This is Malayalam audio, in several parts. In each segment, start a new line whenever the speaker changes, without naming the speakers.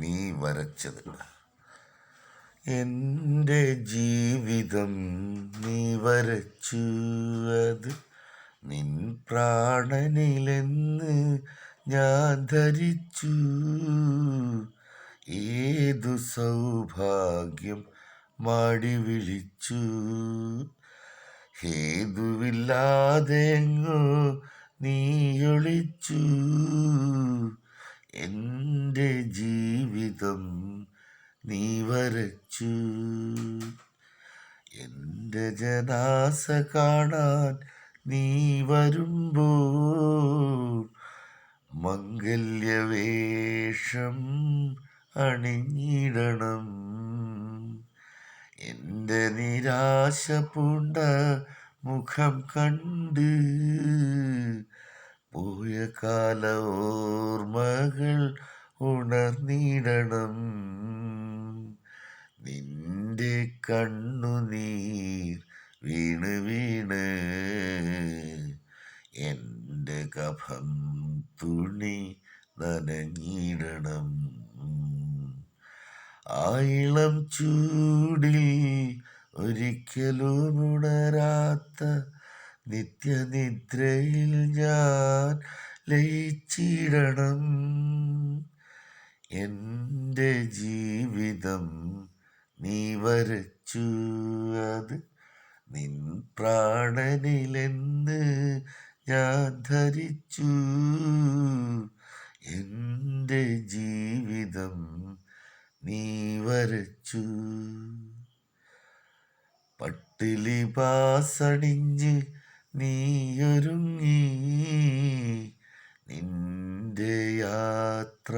നീ വരച്ചത്. എൻ്റെ ജീവിതം നീ വരച്ചു, അത് നിൻ പ്രാണനിലെന്ന് ഞാൻ ധരിച്ചു. ഏതു സൗഭാഗ്യം മാടി വിളിച്ചു, ഹേതുവില്ലാതെങ്ങോ നീയൊളിച്ചു. എൻ്റെ ജീവിതം നീ വരച്ചു. എൻ്റെ ജനാസ കാണാൻ നീ വരുമ്പോൾ മംഗല്യവേഷം അണിഞ്ഞിടണം. എൻ്റെ നിരാശ പൂണ്ട മുഖം കണ്ട് പോയ കാല ഓർമ്മകൾ ഉണർന്നിടണം. നിന്റെ കണ്ണുനീർ വീണ് വീണ് എൻ്റെ കഫം തുണി നനഞ്ഞിടണം. ആയിളം ചൂടിൽ ഒരിക്കലും ഉണരാത്ത നിത്യനിദ്രയിൽ ഞാൻ ലയിച്ചിടണം. എൻ്റെ ജീവിതം നീ വരച്ചു, അത് നിൻ പ്രാണനിലെന്ന് ഞാൻ ധരിച്ചു. എൻ്റെ ജീവിതം നീ വരച്ചു. പട്ടുലിബാസണിഞ്ഞ് നീയൊരുങ്ങി നിന്റെ യാത്ര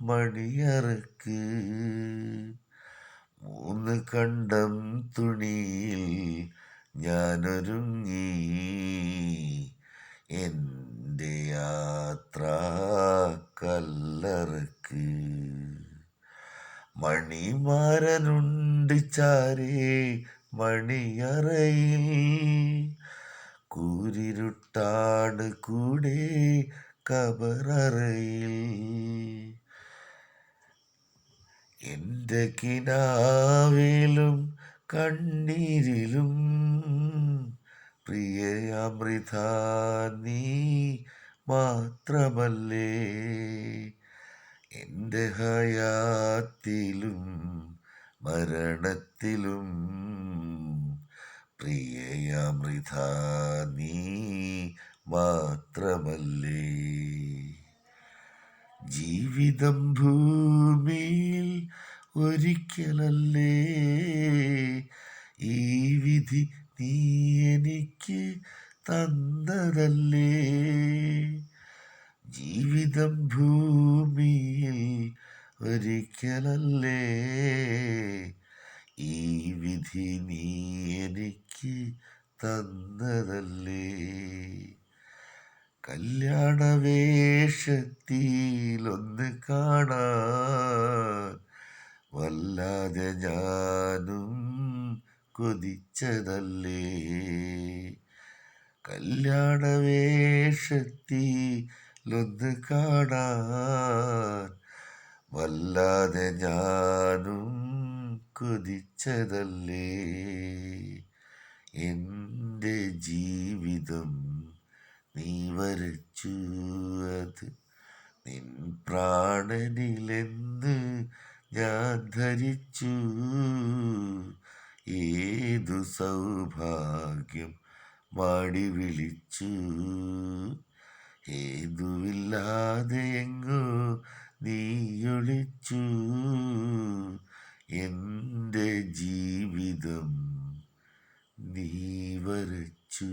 മണിയറക്ക്. 3 കണ്ടം തുണിയിൽ ഞാനൊരുങ്ങി എൻ്റെ യാത്ര കല്ലറക്ക്. മണിമാരനുണ്ട് ചാരേ മണിയറയിൽ, കൂരിരുട്ടാണ് കൂടെ കബററയിൽ. എൻ്റെ കിനാവിലും കണ്ണീരിലും പ്രിയ അമൃത നീ മാത്രമല്ലേ. എൻ്റെ ഹയാത്തിലും മരണത്തിലും പ്രിയ അമൃത നീ മാത്രമല്ലേ. ജീവിതം ഭൂമിയിൽ ഒരിക്കലല്ലേ, ഈ വിധി നീ എനിക്ക് തന്നതല്ലേ. ജീവിതം ഭൂമിയിൽ ഒരിക്കലല്ലേ, ഈ വിധി നീ എനിക്ക് തന്നതല്ലേ. കല്യാണവേഷത്തിലൊന്ന് കാണാൻ വല്ലാതെ ഞാനും കൊതിച്ചതല്ലേ. കല്യാണവേഷത്തിലൊന്ന് കാണാൻ വല്ലാതെ ഞാനും കൊതിച്ചതല്ലേ. എൻ്റെ ജീവിതം നീ വരച്ചു, അത് നിൻ പ്രാണനിലെന്ന് ഞാൻ ധരിച്ചു. ഏതു സൗഭാഗ്യം മാടി വിളിച്ചു, ഹേതുവില്ലാതെ എങ്ങോ നീയൊളിച്ചു. എൻ്റെ ജീവിതം നീ വരച്ചു.